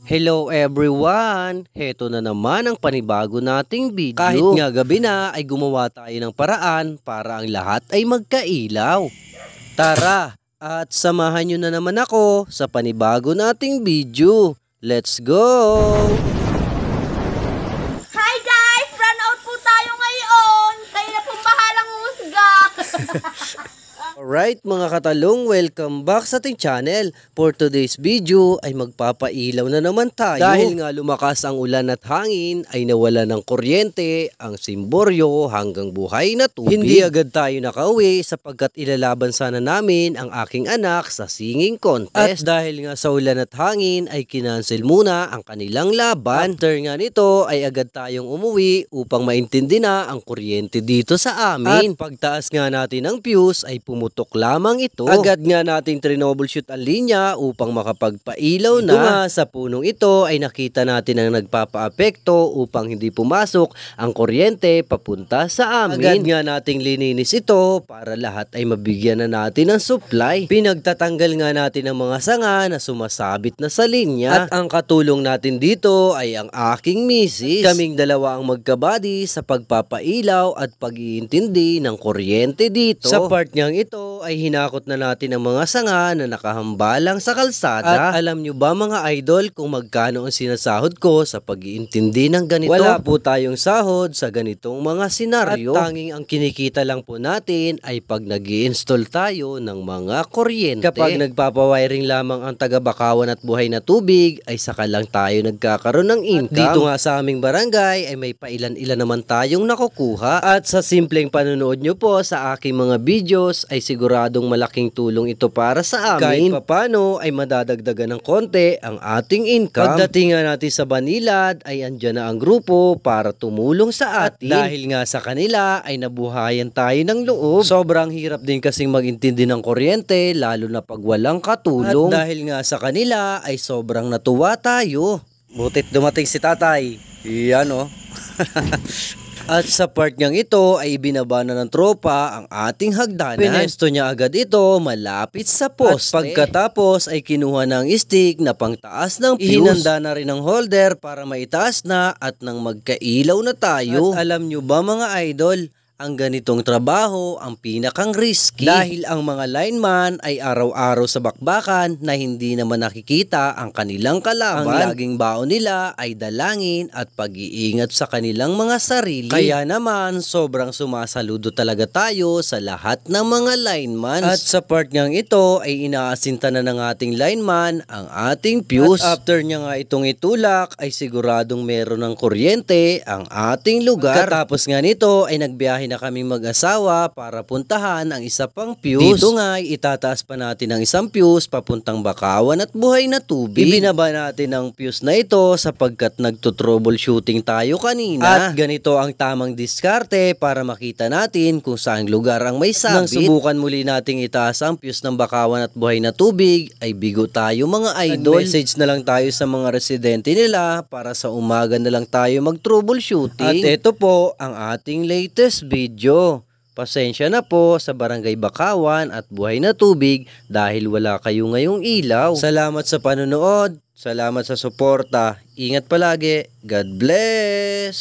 Hello everyone! Heto na naman ang panibago nating video. Kahit nga gabi na ay gumawa tayo ng paraan para ang lahat ay magkailaw. Tara at samahan nyo na naman ako sa panibago nating video. Let's go! Hi guys! Run out po tayo ngayon! Kayo na pong bahalang husga! Alright mga katalong, welcome back sa ating channel. For today's video ay magpapailaw na naman tayo. Dahil nga lumakas ang ulan at hangin ay nawala ng kuryente ang Simboryo hanggang buhay na tubig. Hindi agad tayo nakauwi sapagkat ilalaban sana namin ang aking anak sa singing contest. At dahil nga sa ulan at hangin ay kinansel muna ang kanilang laban. After nga nito ay agad tayong umuwi upang maintindi na ang kuryente dito sa amin. At pagtaas nga natin ng fuse ay pumutok lamang ito. Agad nga nating troubleshoot ang linya upang makapagpailaw na. Nga sa punong ito ay nakita natin ang nagpapaapekto upang hindi pumasok ang kuryente papunta sa amin. Agad nga nating lininis ito para lahat ay mabigyan na natin ng supply. Pinagtatanggal nga natin ang mga sanga na sumasabit na sa linya. At ang katulong natin dito ay ang aking misis. Kaming dalawa ang magkabady sa pagpapailaw at pag-iintindi ng kuryente dito. Sa part niyang ito ay hinakot na natin ang mga sanga na nakahambalang sa kalsada. At alam nyo ba mga idol kung magkano ang sinasahod ko sa pag-iintindi ng ganito? Wala po tayong sahod sa ganitong mga senaryo. At tanging ang kinikita lang po natin ay pag nag-i-install tayo ng mga kuryente. Kapag nagpapawiring lamang ang taga-Bakawan at Buhay na Tubig ay saka lang tayo nagkakaroon ng income. At dito nga sa aming barangay ay may pailan-ilan naman tayong nakukuha. At sa simpleng panonood nyo po sa aking mga videos ay siguradong malaking tulong ito para sa amin. Kahit papano ay madadagdagan ng konti ang ating income. Pagdating nga natin sa Banilad ay andyan na ang grupo para tumulong sa atin. At dahil nga sa kanila ay nabuhayan tayo ng loob. Sobrang hirap din kasing magintindi ng kuryente lalo na pag walang katulong. At dahil nga sa kanila ay sobrang natuwa tayo. Butit dumating si tatay. Yan o. At sa part niyang ito ay binaba na ng tropa ang ating hagdanan. Pinesto niya agad ito malapit sa poste. At pagkatapos ay kinuha ng stick na pangtaas ng fuse. Ihinanda na rin ang holder para maitaas na at nang magkailaw na tayo. At alam nyo ba mga idol, ang ganitong trabaho ang pinakang risky dahil ang mga lineman ay araw-araw sa bakbakan na hindi naman nakikita ang kanilang kalaban. Ang laging baon nila ay dalangin at pag-iingat sa kanilang mga sarili. Kaya naman sobrang sumasaludo talaga tayo sa lahat ng mga lineman. At sa part niyang ito ay inaasinta na ng ating lineman ang ating fuse. At after niya nga itong itulak ay siguradong meron ng kuryente ang ating lugar. Katapos nga nito ay nagbiyahe na kami mag-asawa para puntahan ang isa pang fuse. Dito nga itataas pa natin ang isang fuse papuntang Bakawan at Buhay na Tubig. Ibinaba natin ang fuse na ito sapagkat nagto-troubleshooting tayo kanina. At ganito ang tamang diskarte para makita natin kung saang lugar ang may sabit. Nang subukan muli nating itaas ang fuse ng Bakawan at Buhay na Tubig ay bigo tayo mga idol. Message na lang tayo sa mga residente nila para sa umaga na lang tayo mag-troubleshooting. At ito po ang ating latest video. Pasensya na po sa Barangay Bakawan at Buhay na Tubig dahil wala kayo ngayong ilaw. Salamat sa panonood. Salamat sa suporta. Ingat palagi. God bless!